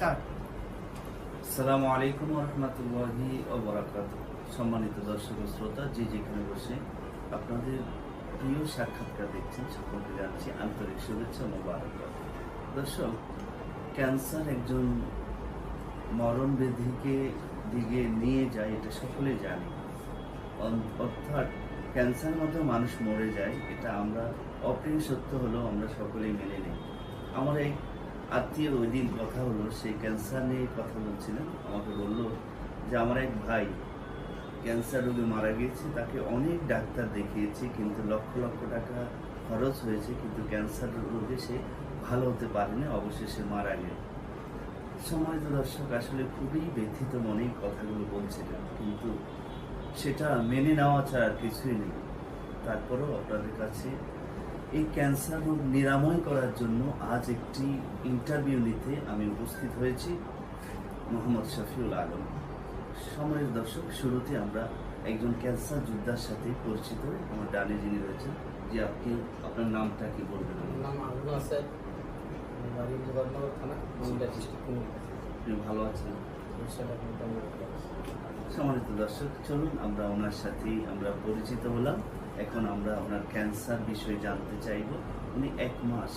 Start. আসসালামু আলাইকুম ওয়া রাহমাতুল্লাহি ওয়া বারাকাতুহু। সম্মানিত দর্শক ও শ্রোতা, যে যেখানে বসে আপনাদের প্রিয় সাক্ষাৎকার দেখছেন, সকলকে জানাচ্ছি আন্তরিক শুভেচ্ছা ও মোবারকবাদ। দর্শক, ক্যান্সার একজন মরণ ব্যাধিকে দিকে নিয়ে যায়, এটা সকলেই জানি। অর্থাৎ ক্যান্সার মতো মানুষ মরে যায়, এটা আমরা অপ্রিয় সত্য হলেও আমরা সকলেই মেনে নিই। আমার এক আত্মীয় ওই দিন কথা হলো, সেই ক্যান্সার নিয়ে কথা বলছিলেন। আমাকে বললো যে আমার এক ভাই ক্যান্সার রোগে মারা গিয়েছে, তাকে অনেক ডাক্তার দেখিয়েছে, কিন্তু লক্ষ লক্ষ টাকা খরচ হয়েছে, কিন্তু ক্যান্সার রোগে সে ভালো হতে পারেনি, অবশেষে মারা গেল। সম্মানিত দর্শক, আসলে খুবই ব্যথিত মনে কথাগুলো বলছিলেন, কিন্তু সেটা মেনে নেওয়া ছাড়া আর কিছুই নেই। তারপরেও আপনাদের কাছে এই ক্যান্সার রোগ নিরাময় করার জন্য আজ একটি ইন্টারভিউ নিতে আমি উপস্থিত হয়েছি, মোহাম্মদ শফিউল আলম। সম্মানিত দর্শক, শুরুতে আমরা একজন ক্যান্সার যোদ্ধার সাথে পরিচিত হই। আমার ডানে যিনি রয়েছেন, যে আপনি আপনার নামটা কি বলবেন? আমার নাম আবুল হাসান, বাড়ি মুরাদনগর থানা, কুমিল্লা ডিস্ট্রিক্ট। আপনি ভালো আছেন? ইনশাআল্লাহ মোটামুটি ভালো আছি। সম্মানিত দর্শক, চলুন আমরা ওনার সাথেই আমরা পরিচিত হলাম। এখন আমরা ওনার ক্যান্সার বিষয়ে জানতে চাইব। উনি 1 মাস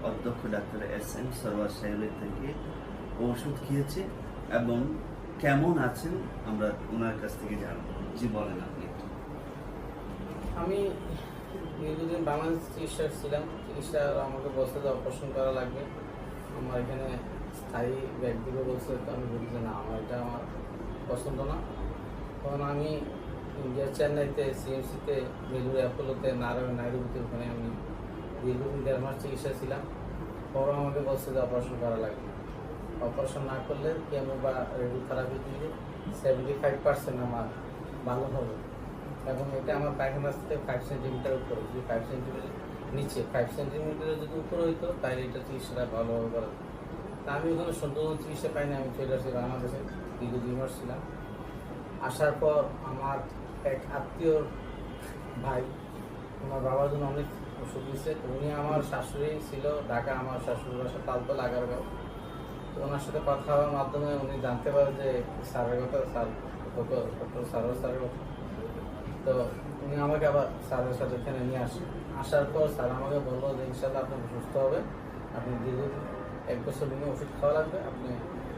অধ্যক্ষ ডাক্তার SM সরওয়ার সাহেবের থেকে ওষুধ খেয়েছে এবং কেমন আছেন আমরা ওনার কাছ থেকে জানবো। জি বলেন আপনি একটু। আমি দীর্ঘদিন বাংলাদেশ চিকিৎসা ছিলাম। চিকিৎসা আমাকে বলছে যে অপারেশন করা লাগবে। আমার এখানে স্থায়ী ব্যাগ দিবে বলছে, তো আমি বলি যে না, এটা আমার পছন্দ না। তখন আমি ইন্ডিয়ার চেন্নাইতে CMC-তে, বেলুড়ে অ্যাপোলোতে, নাইরুবিতে, ওখানে আমি দীর্ঘদিন 1.5 মাস চিকিৎসা ছিলাম। পরে আমাকে বলছে যে অপারেশন করা লাগবে। অপারেশন না করলে কেমো বা রেডিওথেরাপি দিলে 75% আমার ভালো হবে, এবং এটা আমার পায়খানা থেকে 5 সেন্টিমিটার উপরে, যদি 5 সেন্টিমিটার নিচে, 5 সেন্টিমিটারের যদি উপরে হইতো তাহলে এটা চিকিৎসাটা ভালোভাবে করা। তা আমি ওখানে সম্পূর্ণ চিকিৎসা পাইনি। আমি চলে আসছি বাংলাদেশে, দীর্ঘ 2 মাস ছিলাম। আসার পর আমার এক আত্মীয়র ভাই আমার বাবার জন্য অনেক ওষুধ দিচ্ছে। উনি আমার শাশুড়ি ছিল ঢাকা, আমার শাশুড়ির বাসা তালতলা আগারগাঁও। তো ওনার সাথে কথা হওয়ার মাধ্যমে উনি জানতে পারে যে স্যারের কথা, ডক্টর স্যারের কথা। তো উনি আমাকে আবার স্যারের সাথে এখানে নিয়ে আসেন। আসার পর স্যার আমাকে বললো যে ইনশাল্লাহ আপনি সুস্থ হবে, আপনি দীর্ঘদিন 1 বছর দিনে ওষুধ খাওয়া লাগবে, আপনি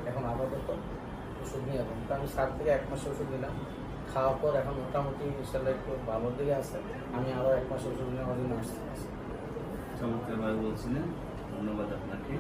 এখন আপাতত ওষুধ নিয়ে যাবেন। তো আমি স্যার থেকে 1 মাস ওষুধ নিলাম। খাওয়ার পর এখন মোটামুটি ইনশাল্লাহ একটু ভালোর দিকে আছে। আমি আরও 1 মাস ওষুধ নেওয়ার জন্য আসছি। চমৎকারভাবে বলছিলেন, ধন্যবাদ আপনাকে।